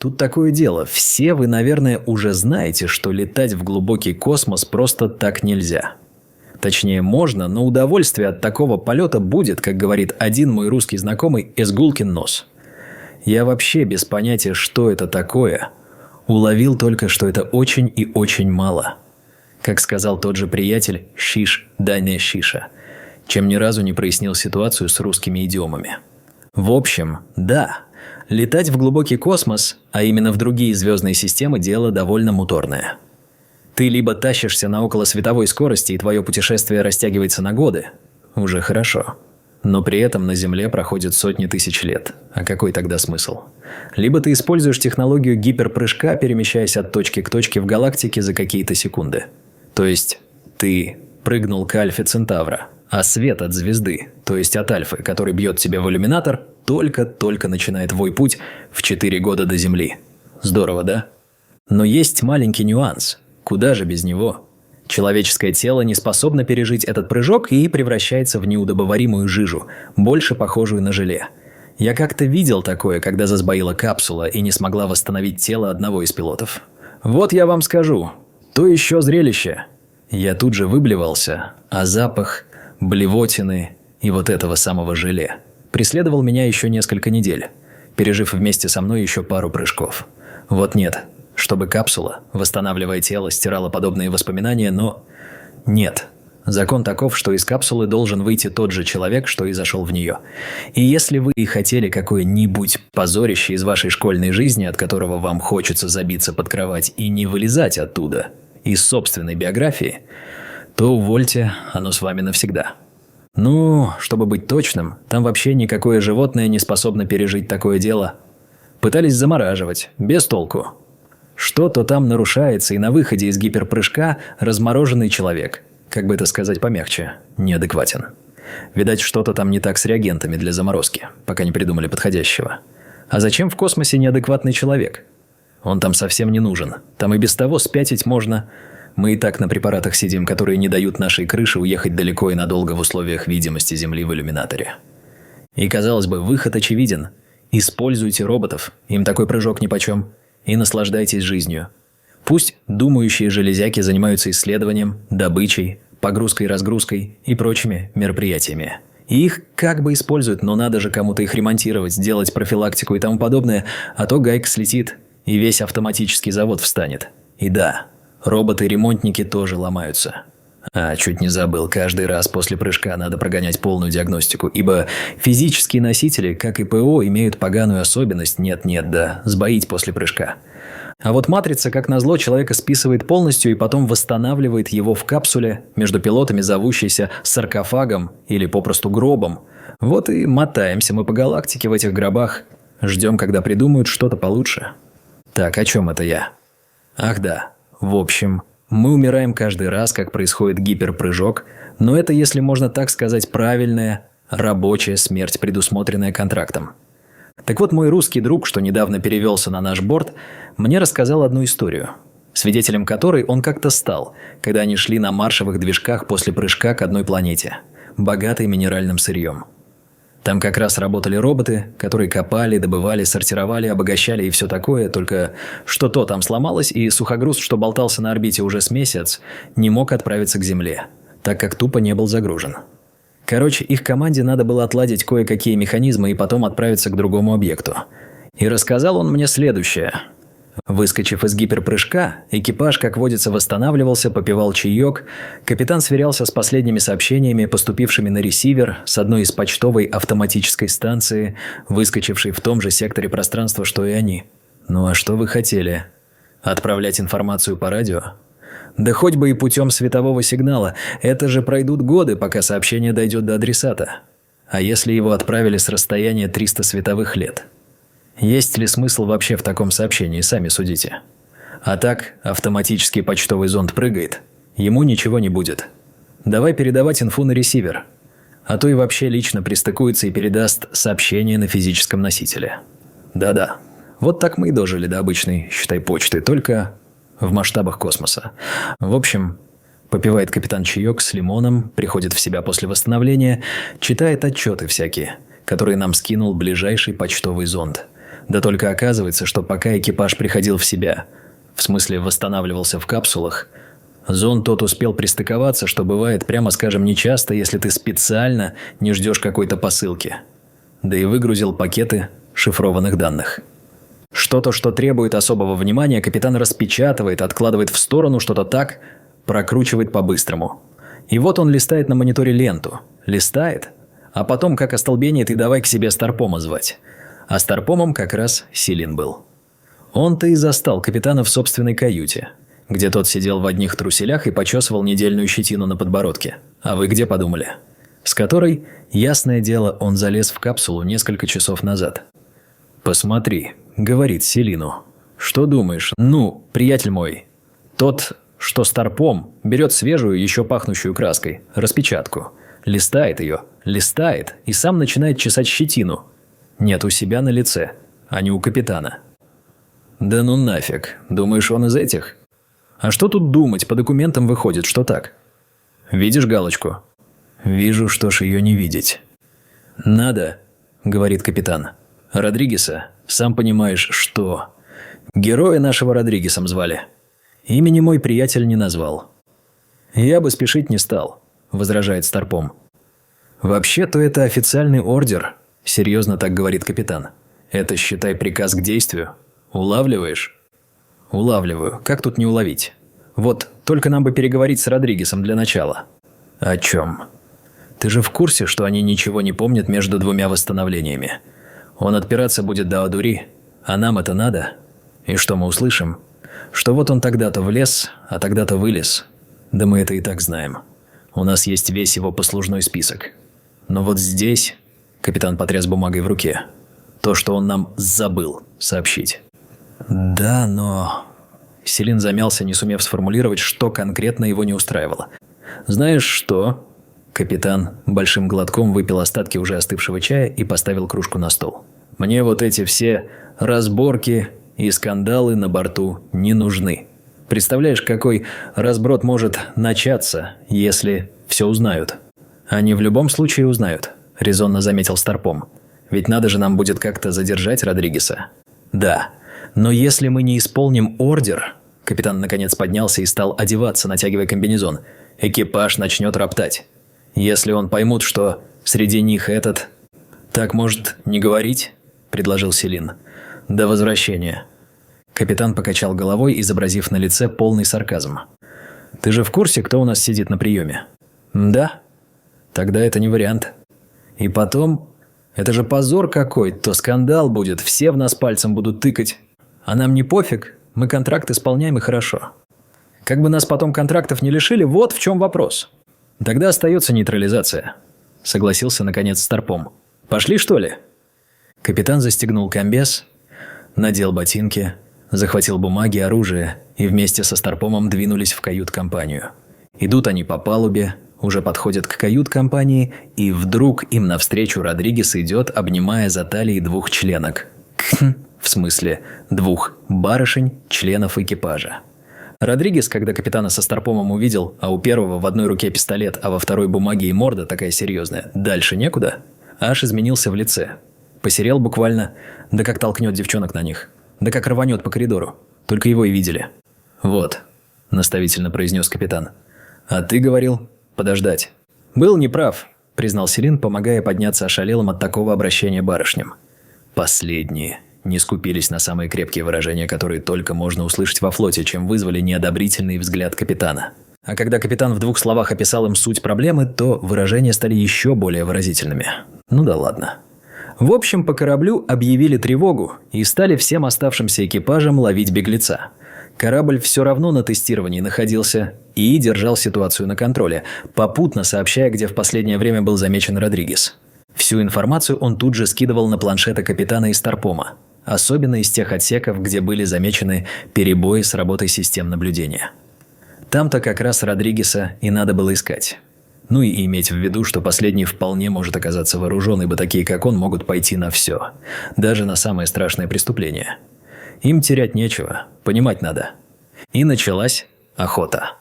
Тут такое дело. Все вы, наверное, уже знаете, что летать в глубокий космос просто так нельзя. Точнее, можно, но удовольствие от такого полета будет, как говорит один мой русский знакомый, «эсгулкин нос». Я вообще без понятия, что это такое, уловил только, что это очень и очень мало. Как сказал тот же приятель, «щиш, да не щиша», чем ни разу не прояснил ситуацию с русскими идиомами. В общем, да, летать в глубокий космос, а именно в другие звездные системы, дело довольно муторное. Ты либо тащишься на околосветовой скорости, и твое путешествие растягивается на годы, уже хорошо. Но при этом на Земле проходят сотни тысяч лет. А какой тогда смысл? Либо ты используешь технологию гиперпрыжка, перемещаясь от точки к точке в галактике за какие-то секунды. То есть ты прыгнул к Альфе Центавра, а свет от звезды, то есть от Альфы, который бьет тебя в иллюминатор, только-только начинает твой путь в 4 года до Земли. Здорово, да? Но есть маленький нюанс. Куда же без него? Человеческое тело не способно пережить этот прыжок и превращается в неудобоваримую жижу, больше похожую на желе. Я как-то видел такое, когда засбоила капсула и не смогла восстановить тело одного из пилотов. Вот я вам скажу, то еще зрелище. Я тут же выблевался, а запах блевотины и вот этого самого желе преследовал меня еще несколько недель, пережив вместе со мной еще пару прыжков. Вот нет, чтобы капсула, восстанавливая тело, стирала подобные воспоминания, но нет. Закон таков, что из капсулы должен выйти тот же человек, что и зашел в нее. И если вы и хотели какое-нибудь позорище из вашей школьной жизни, от которого вам хочется забиться под кровать и не вылезать оттуда, из собственной биографии, то увольте, оно с вами навсегда. Ну, чтобы быть точным, там вообще никакое животное не способно пережить такое дело. Пытались замораживать, без толку. Что-то там нарушается, и на выходе из гиперпрыжка размороженный человек, как бы это сказать помягче, неадекватен. Видать, что-то там не так с реагентами для заморозки, пока не придумали подходящего. А зачем в космосе неадекватный человек? Он там совсем не нужен. Там и без того спятить можно. Мы и так на препаратах сидим, которые не дают нашей крыше уехать далеко и надолго в условиях видимости Земли в иллюминаторе. И, казалось бы, выход очевиден. Используйте роботов, им такой прыжок нипочем, и наслаждайтесь жизнью. Пусть думающие железяки занимаются исследованием, добычей, погрузкой-разгрузкой и прочими мероприятиями. И их как бы используют, но надо же кому-то их ремонтировать, сделать профилактику и тому подобное, а то гайка слетит, и весь автоматический завод встанет. И да, роботы-ремонтники тоже ломаются. А, чуть не забыл, каждый раз после прыжка надо прогонять полную диагностику, ибо физические носители, как и ПО, имеют поганую особенность нет-нет, да сбоить после прыжка. А вот матрица, как назло, человека списывает полностью и потом восстанавливает его в капсуле, между пилотами зовущейся саркофагом или попросту гробом. Вот и мотаемся мы по галактике в этих гробах, ждем, когда придумают что-то получше. Так, о чем это я? Ах да, в общем, мы умираем каждый раз, как происходит гиперпрыжок, но это, если можно так сказать, правильная, рабочая смерть, предусмотренная контрактом. Так вот, мой русский друг, что недавно перевелся на наш борт, мне рассказал одну историю, свидетелем которой он как-то стал, когда они шли на маршевых движках после прыжка к одной планете, богатой минеральным сырьем. Там как раз работали роботы, которые копали, добывали, сортировали, обогащали и все такое, только что-то там сломалось, и сухогруз, что болтался на орбите уже с месяц, не мог отправиться к Земле, так как тупо не был загружен. Короче, их команде надо было отладить кое-какие механизмы и потом отправиться к другому объекту. И рассказал он мне следующее. Выскочив из гиперпрыжка, экипаж, как водится, восстанавливался, попивал чаек, капитан сверялся с последними сообщениями, поступившими на ресивер с одной из почтовой автоматической станции, выскочившей в том же секторе пространства, что и они. Ну а что вы хотели? Отправлять информацию по радио? Да хоть бы и путем светового сигнала, это же пройдут годы, пока сообщение дойдет до адресата. А если его отправили с расстояния 300 световых лет? Есть ли смысл вообще в таком сообщении, сами судите. А так, автоматический почтовый зонд прыгает, ему ничего не будет. Давай передавать инфу на ресивер. А то и вообще лично пристыкуется и передаст сообщение на физическом носителе. Да-да, вот так мы и дожили до обычной, считай, почты, только в масштабах космоса. В общем, попивает капитан чаек с лимоном, приходит в себя после восстановления, читает отчеты всякие, которые нам скинул ближайший почтовый зонд. Да только оказывается, что пока экипаж приходил в себя, в смысле восстанавливался в капсулах, зонд тот успел пристыковаться, что бывает, прямо скажем, нечасто, если ты специально не ждешь какой-то посылки. Да и выгрузил пакеты шифрованных данных. Что-то, что требует особого внимания, капитан распечатывает, откладывает в сторону, что-то так прокручивает по-быстрому. И вот он листает на мониторе ленту. Листает, а потом, как остолбенеет, и давай к себе Старпома звать. А Старпомом как раз Селин был. Он-то и застал капитана в собственной каюте, где тот сидел в одних труселях и почесывал недельную щетину на подбородке. А вы где подумали? С которой, ясное дело, он залез в капсулу несколько часов назад. «Посмотри», — говорит Селину. «Что думаешь? Ну, приятель мой, тот, что Старпом, берет свежую, еще пахнущую краской, распечатку, листает ее, листает и сам начинает чесать щетину. Нет, у себя на лице, а не у капитана». «Да ну нафиг, думаешь, он из этих?» «А что тут думать, по документам выходит, что так?» «Видишь галочку?» «Вижу, что ж ее не видеть». «Надо», — говорит капитан. «Родригеса, сам понимаешь, что...» «Героя нашего Родригесом звали. Имени мой приятель не назвал». «Я бы спешить не стал», — возражает Старпом. «Вообще-то это официальный ордер», — серьезно так говорит капитан. «Это, считай, приказ к действию. Улавливаешь?» «Улавливаю. Как тут не уловить? Вот, только нам бы переговорить с Родригесом для начала». «О чем?» «Ты же в курсе, что они ничего не помнят между двумя восстановлениями? Он отпираться будет до одури, а нам это надо? И что мы услышим? Что вот он тогда-то влез, а тогда-то вылез. Да мы это и так знаем. У нас есть весь его послужной список. Но вот здесь...» Капитан потряс бумагой в руке. «То, что он нам забыл сообщить». «Да, но...» Селин замялся, не сумев сформулировать, что конкретно его не устраивало. «Знаешь что?» Капитан большим глотком выпил остатки уже остывшего чая и поставил кружку на стол. «Мне вот эти все разборки и скандалы на борту не нужны. Представляешь, какой разброд может начаться, если все узнают?» «Они в любом случае узнают», – резонно заметил Старпом. «Ведь надо же нам будет как-то задержать Родригеса». «Да, но если мы не исполним ордер...» Капитан наконец поднялся и стал одеваться, натягивая комбинезон. «Экипаж начнет роптать. Если он поймут, что среди них этот...» «Так, может, не говорить?» – предложил Селин. «До возвращения». Капитан покачал головой, изобразив на лице полный сарказм. «Ты же в курсе, кто у нас сидит на приеме?» «Да». «Тогда это не вариант. И потом... Это же позор какой, то скандал будет, все в нас пальцем будут тыкать. А нам не пофиг, мы контракт исполняем и хорошо. Как бы нас потом контрактов не лишили, вот в чем вопрос. Тогда остается нейтрализация», — согласился наконец Старпом. «Пошли, что ли?» Капитан застегнул комбез, надел ботинки, захватил бумаги, оружие и вместе со Старпомом двинулись в кают-компанию. Идут они по палубе, уже подходят к кают-компании, и вдруг им навстречу Родригес идет, обнимая за талии двух членок. В смысле, двух барышень, членов экипажа. Родригес, когда капитана со Старпомом увидел, а у первого в одной руке пистолет, а во второй бумаги и морда такая серьезная, дальше некуда, аж изменился в лице. Посерел буквально, да как толкнет девчонок на них, да как рванет по коридору. Только его и видели. «Вот», – наставительно произнес капитан. «А ты говорил подождать». «Был неправ», – признал Селин, помогая подняться ошалелым от такого обращения барышням. Последние не скупились на самые крепкие выражения, которые только можно услышать во флоте, чем вызвали неодобрительный взгляд капитана. А когда капитан в двух словах описал им суть проблемы, то выражения стали еще более выразительными. Ну да ладно. В общем, по кораблю объявили тревогу и стали всем оставшимся экипажам ловить беглеца. Корабль все равно на тестировании находился и держал ситуацию на контроле, попутно сообщая, где в последнее время был замечен Родригес. Всю информацию он тут же скидывал на планшеты капитана и Старпома, особенно из тех отсеков, где были замечены перебои с работой систем наблюдения. Там-то как раз Родригеса и надо было искать. Ну и иметь в виду, что последний вполне может оказаться вооружен, ибо такие, как он, могут пойти на все, даже на самое страшное преступление. Им терять нечего, понимать надо. И началась охота.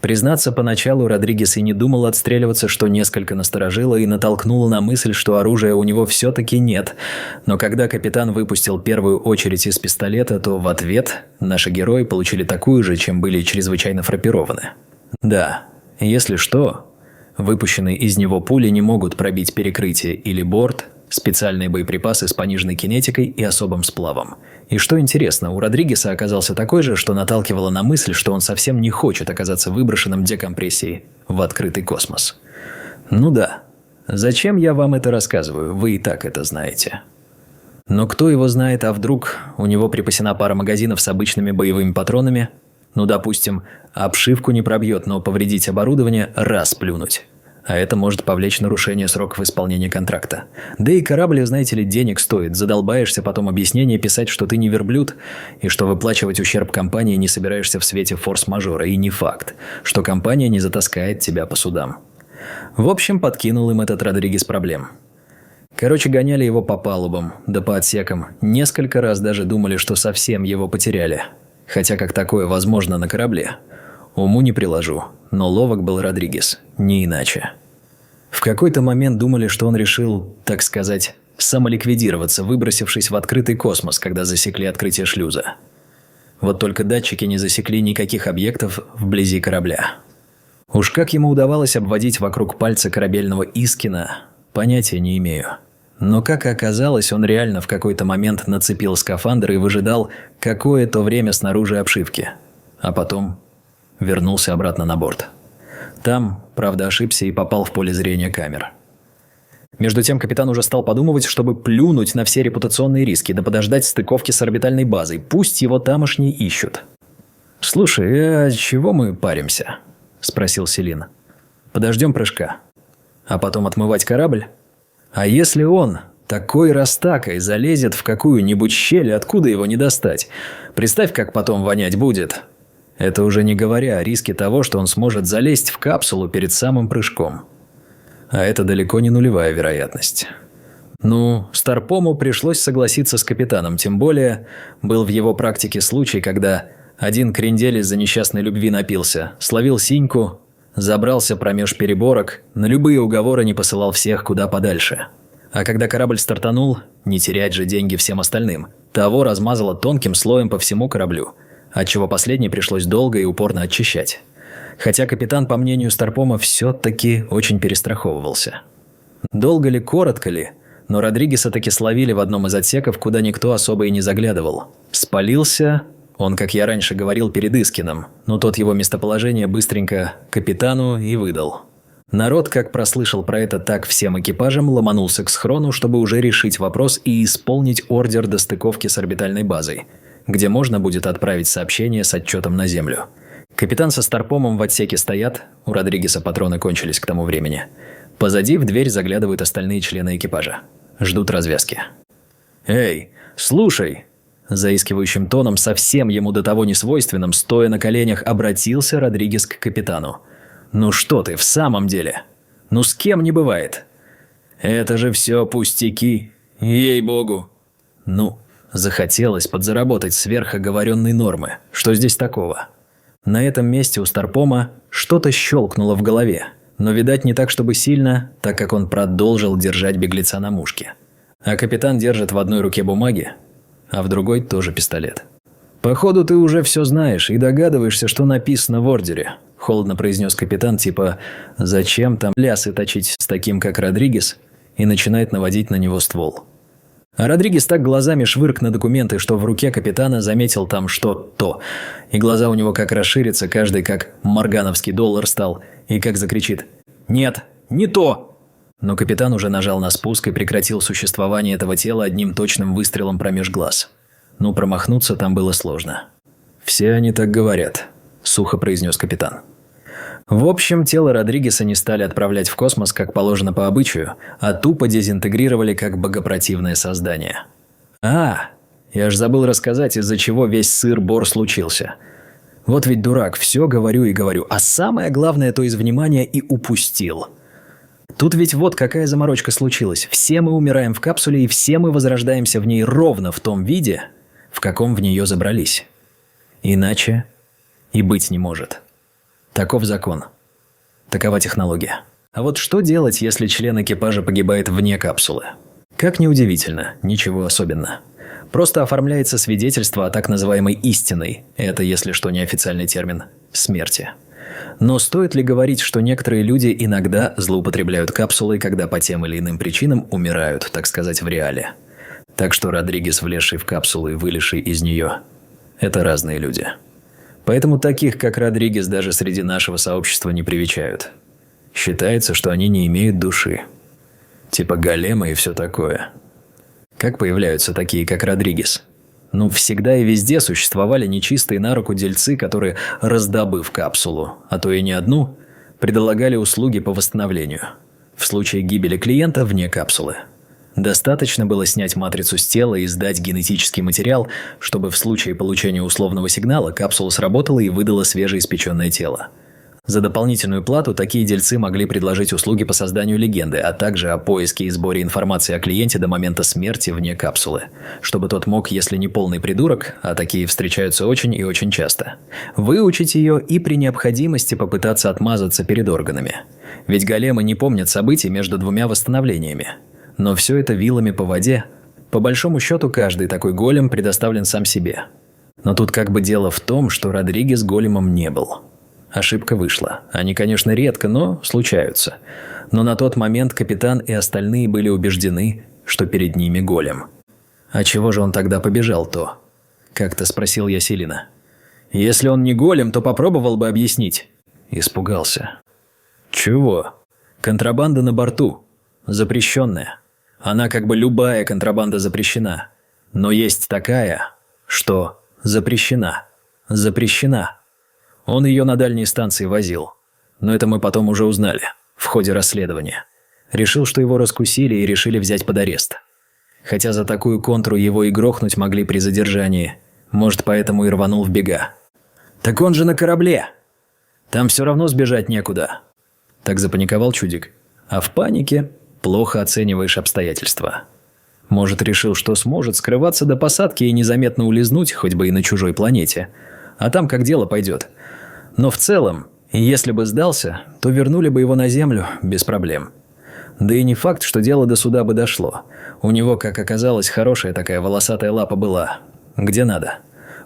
Признаться, поначалу Родригес и не думал отстреливаться, что несколько насторожило и натолкнуло на мысль, что оружия у него все-таки нет. Но когда капитан выпустил первую очередь из пистолета, то в ответ наши герои получили такую же, чем были чрезвычайно фраппированы. Да, если что, выпущенные из него пули не могут пробить перекрытие или борт, специальные боеприпасы с пониженной кинетикой и особым сплавом. И что интересно, у Родригеса оказался такой же, что наталкивало на мысль, что он совсем не хочет оказаться выброшенным декомпрессией в открытый космос. Ну да, зачем я вам это рассказываю, вы и так это знаете. Но кто его знает, а вдруг у него припасена пара магазинов с обычными боевыми патронами? Ну, допустим, обшивку не пробьет, но повредить оборудование – раз плюнуть. А это может повлечь нарушение сроков исполнения контракта. Да и корабль, знаете ли, денег стоит. Задолбаешься потом объяснение писать, что ты не верблюд, и что выплачивать ущерб компании не собираешься в свете форс-мажора. И не факт, что компания не затаскает тебя по судам. В общем, подкинул им этот Родригес проблем. Короче, гоняли его по палубам, да по отсекам. Несколько раз даже думали, что совсем его потеряли. Хотя как такое возможно на корабле? Уму не приложу, но ловок был Родригес, не иначе. В какой-то момент думали, что он решил, так сказать, самоликвидироваться, выбросившись в открытый космос, когда засекли открытие шлюза. Вот только датчики не засекли никаких объектов вблизи корабля. Уж как ему удавалось обводить вокруг пальца корабельного Искина, понятия не имею. Но, как оказалось, он реально в какой-то момент нацепил скафандр и выжидал какое-то время снаружи обшивки. А потом вернулся обратно на борт. Там, правда, ошибся и попал в поле зрения камер. Между тем капитан уже стал подумывать, чтобы плюнуть на все репутационные риски, да подождать стыковки с орбитальной базой. Пусть его тамошние ищут. «Слушай, а чего мы паримся?» – спросил Селин. «Подождем прыжка. А потом отмывать корабль? А если он, такой растакой, залезет в какую-нибудь щель, откуда его не достать? Представь, как потом вонять будет». Это уже не говоря о риске того, что он сможет залезть в капсулу перед самым прыжком. А это далеко не нулевая вероятность. Ну, Старпому пришлось согласиться с капитаном, тем более был в его практике случай, когда один крендель из-за несчастной любви напился, словил синьку, забрался промеж переборок, на любые уговоры не посылал всех куда подальше. А когда корабль стартанул, не терять же деньги всем остальным, того размазало тонким слоем по всему кораблю, отчего последний пришлось долго и упорно очищать. Хотя капитан, по мнению Старпома, все-таки очень перестраховывался. Долго ли, коротко ли, но Родригеса таки словили в одном из отсеков, куда никто особо и не заглядывал. Спалился он, как я раньше говорил, перед Искином, но тот его местоположение быстренько капитану и выдал. Народ, как прослышал про это, так всем экипажем ломанулся к схрону, чтобы уже решить вопрос и исполнить ордер до стыковки с орбитальной базой, где можно будет отправить сообщение с отчетом на Землю. Капитан со Старпомом в отсеке стоят, у Родригеса патроны кончились к тому времени. Позади в дверь заглядывают остальные члены экипажа. Ждут развязки. «Эй, слушай!» Заискивающим тоном, совсем ему до того несвойственным, стоя на коленях, обратился Родригес к капитану. «Ну что ты, в самом деле? Ну с кем не бывает?» «Это же все пустяки, ей-богу!» «Ну, захотелось подзаработать сверхоговоренной нормы. Что здесь такого?» На этом месте у Старпома что-то щелкнуло в голове, но, видать, не так, чтобы сильно, так как он продолжил держать беглеца на мушке. А капитан держит в одной руке бумаги, а в другой тоже пистолет. «Походу, ты уже все знаешь и догадываешься, что написано в ордере», – холодно произнес капитан, типа «зачем там лясы точить с таким, как Родригес?» и начинает наводить на него ствол. А Родригес так глазами швырк на документы, что в руке капитана заметил там что-то. И глаза у него как расширятся, каждый как моргановский доллар стал, и как закричит «Нет, не то!». Но капитан уже нажал на спуск и прекратил существование этого тела одним точным выстрелом промеж глаз. Ну, промахнуться там было сложно. «Все они так говорят», – сухо произнес капитан. В общем, тело Родригеса не стали отправлять в космос, как положено по обычаю, а тупо дезинтегрировали как богопротивное создание. Я ж забыл рассказать, из-за чего весь сыр-бор случился. Вот ведь дурак, все говорю и говорю, а самое главное то из внимания и упустил. Тут ведь вот какая заморочка случилась. Все мы умираем в капсуле, и все мы возрождаемся в ней ровно в том виде, в каком в нее забрались. Иначе и быть не может. Таков закон. Такова технология. А вот что делать, если член экипажа погибает вне капсулы? Как ни удивительно, ничего особенного. Просто оформляется свидетельство о так называемой истинной, это, если что, неофициальный термин, смерти. Но стоит ли говорить, что некоторые люди иногда злоупотребляют капсулой, когда по тем или иным причинам умирают, так сказать, в реале? Так что Родригес, влезший в капсулу и вылезший из нее – это разные люди. Поэтому таких, как Родригес, даже среди нашего сообщества не привечают. Считается, что они не имеют души. Типа голема и все такое. Как появляются такие, как Родригес? Ну, всегда и везде существовали нечистые на руку дельцы, которые, раздобыв капсулу, а то и не одну, предлагали услуги по восстановлению. В случае гибели клиента вне капсулы. Достаточно было снять матрицу с тела и сдать генетический материал, чтобы в случае получения условного сигнала капсула сработала и выдала свежеиспеченное тело. За дополнительную плату такие дельцы могли предложить услуги по созданию легенды, а также о поиске и сборе информации о клиенте до момента смерти вне капсулы, чтобы тот мог, если не полный придурок, а такие встречаются очень и очень часто, выучить ее и при необходимости попытаться отмазаться перед органами. Ведь големы не помнят событий между двумя восстановлениями. Но все это вилами по воде. По большому счету, каждый такой голем предоставлен сам себе. Но тут как бы дело в том, что Родригес големом не был. Ошибка вышла. Они, конечно, редко, но случаются. Но на тот момент капитан и остальные были убеждены, что перед ними голем. «А чего же он тогда побежал-то?» – как-то спросил я Силина. «Если он не голем, то попробовал бы объяснить». Испугался. «Чего? Контрабанда на борту. Запрещенная. Она как бы любая контрабанда запрещена. Но есть такая, что запрещена. Запрещена. Он ее на дальние станции возил. Но это мы потом уже узнали, в ходе расследования. Решил, что его раскусили и решили взять под арест. Хотя за такую контру его и грохнуть могли при задержании. Может, поэтому и рванул в бега. «Так он же на корабле! Там все равно сбежать некуда!» Так запаниковал чудик. А в панике плохо оцениваешь обстоятельства. Может, решил, что сможет скрываться до посадки и незаметно улизнуть, хоть бы и на чужой планете. А там как дело пойдет. Но в целом, если бы сдался, то вернули бы его на Землю без проблем. Да и не факт, что дело до суда бы дошло. У него, как оказалось, хорошая такая волосатая лапа была. Где надо.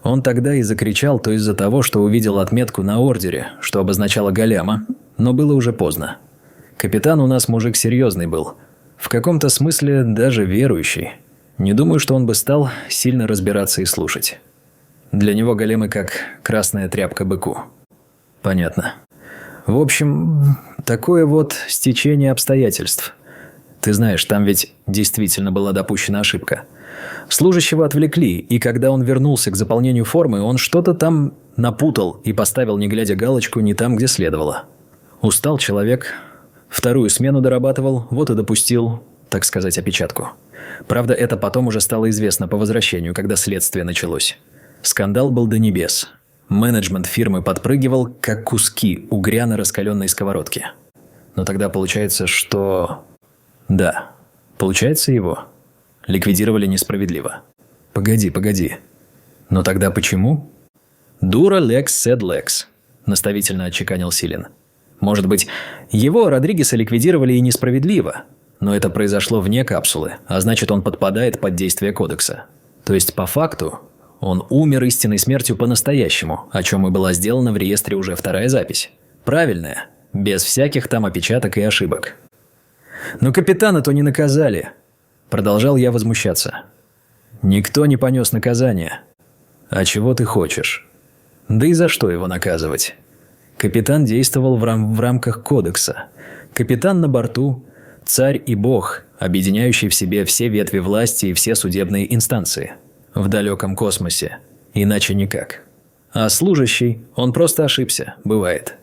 Он тогда и закричал то из-за того, что увидел отметку на ордере, что обозначало голема, но было уже поздно. Капитан у нас мужик серьезный был. В каком-то смысле даже верующий. Не думаю, что он бы стал сильно разбираться и слушать. Для него големы как красная тряпка быку. Понятно. В общем, такое вот стечение обстоятельств. Ты знаешь, там ведь действительно была допущена ошибка. Служащего отвлекли, и когда он вернулся к заполнению формы, он что-то там напутал и поставил, не глядя, галочку не там, где следовало. Устал человек, вторую смену дорабатывал, вот и допустил, так сказать, опечатку. Правда, это потом уже стало известно по возвращению, когда следствие началось. Скандал был до небес. Менеджмент фирмы подпрыгивал, как куски угря на раскаленной сковородке. Но тогда получается, что... Да, получается его. Ликвидировали несправедливо. Погоди. Но тогда почему? «Дура лекс сед лекс», – наставительно отчеканил Силин. Может быть, его, Родригеса, ликвидировали и несправедливо, но это произошло вне капсулы, а значит, он подпадает под действие кодекса. То есть, по факту, он умер истинной смертью по-настоящему, о чем и была сделана в реестре уже вторая запись. Правильная, без всяких там опечаток и ошибок. «Но капитана-то не наказали», – продолжал я возмущаться. «Никто не понес наказания. А чего ты хочешь? Да и за что его наказывать? Капитан действовал в рамках кодекса. Капитан на борту – царь и бог, объединяющий в себе все ветви власти и все судебные инстанции. В далеком космосе. Иначе никак. А служащий, он просто ошибся, бывает.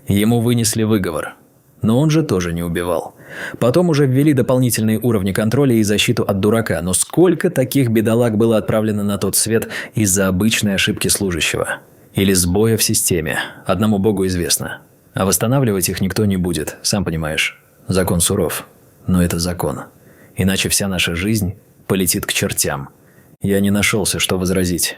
Ему вынесли выговор. Но он же тоже не убивал. Потом уже ввели дополнительные уровни контроля и защиту от дурака, но сколько таких бедолаг было отправлено на тот свет из-за обычной ошибки служащего? Или сбоя в системе, одному богу известно. А восстанавливать их никто не будет, сам понимаешь. Закон суров. Но это закон. Иначе вся наша жизнь полетит к чертям. Я не нашелся, что возразить.